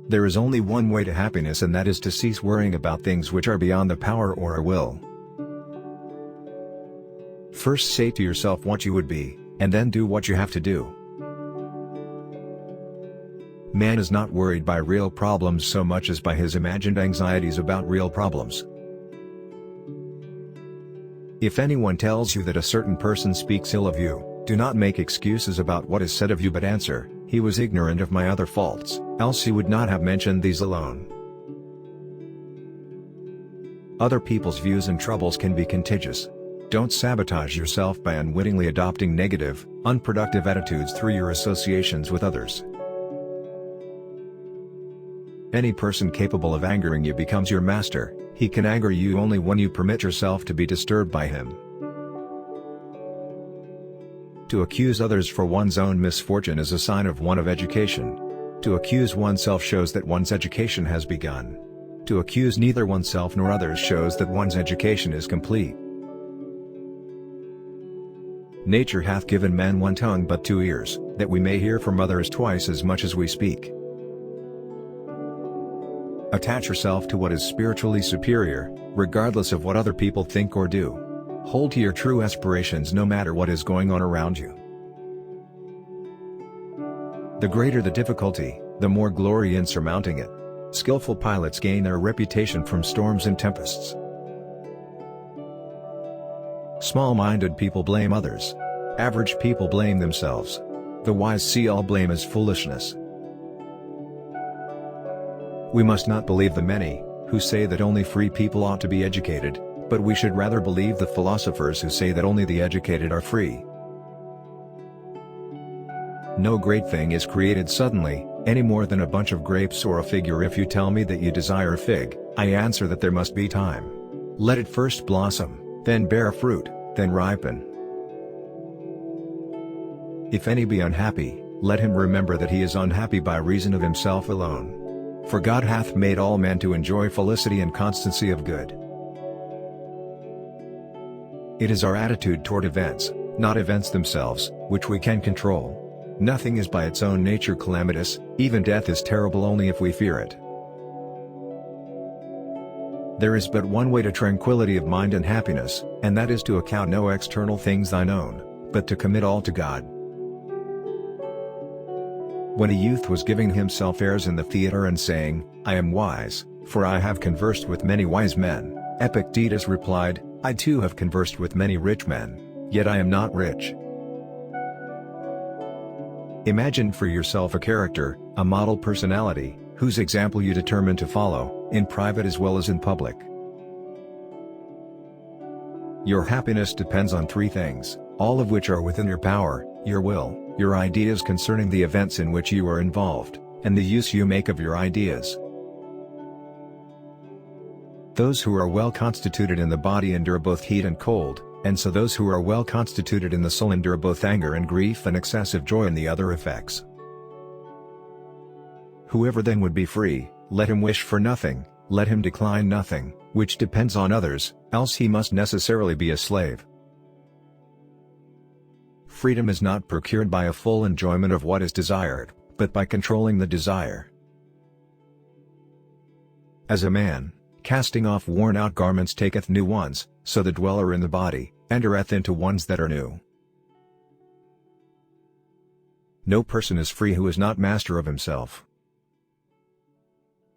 There is only one way to happiness, and that is to cease worrying about things which are beyond the power or our will. First say to yourself what you would be, and then do what you have to do. Man is not worried by real problems so much as by his imagined anxieties about real problems. If anyone tells you that a certain person speaks ill of you, do not make excuses about what is said of you, but answer, "He was ignorant of my other faults, else he would not have mentioned these alone." Other people's views and troubles can be contagious. Don't sabotage yourself by unwittingly adopting negative, unproductive attitudes through your associations with others. Any person capable of angering you becomes your master. He can anger you only when you permit yourself to be disturbed by him. To accuse others for one's own misfortune is a sign of one of education. To accuse oneself shows that one's education has begun. To accuse neither oneself nor others shows that one's education is complete. Nature hath given man one tongue but two ears, that we may hear from others twice as much as we speak. Attach yourself to what is spiritually superior, regardless of what other people think or do. Hold to your true aspirations no matter what is going on around you. The greater the difficulty, the more glory in surmounting it. Skillful pilots gain their reputation from storms and tempests. Small-minded people blame others. Average people blame themselves. The wise see all blame as foolishness. We must not believe the many, who say that only free people ought to be educated, but we should rather believe the philosophers who say that only the educated are free. No great thing is created suddenly, any more than a bunch of grapes or a figure. If you tell me that you desire a fig, I answer that there must be time. Let it first blossom, then bear fruit, then ripen. If any be unhappy, let him remember that he is unhappy by reason of himself alone. For God hath made all men to enjoy felicity and constancy of good. It is our attitude toward events, not events themselves, which we can control. Nothing is by its own nature calamitous, even death is terrible only if we fear it. There is but one way to tranquility of mind and happiness, and that is to account no external things thine own, but to commit all to God. When a youth was giving himself airs in the theatre and saying, "I am wise, for I have conversed with many wise men," Epictetus replied, "I too have conversed with many rich men, yet I am not rich." Imagine for yourself a character, a model personality, whose example you determine to follow, in private as well as in public. Your happiness depends on three things, all of which are within your power: your will, your ideas concerning the events in which you are involved, and the use you make of your ideas. Those who are well constituted in the body endure both heat and cold, and so those who are well constituted in the soul endure both anger and grief and excessive joy and the other effects. Whoever then would be free, let him wish for nothing, let him decline nothing, which depends on others, else he must necessarily be a slave. Freedom is not procured by a full enjoyment of what is desired, but by controlling the desire. As a man, casting off worn-out garments taketh new ones, so the dweller in the body, entereth into ones that are new. No person is free who is not master of himself.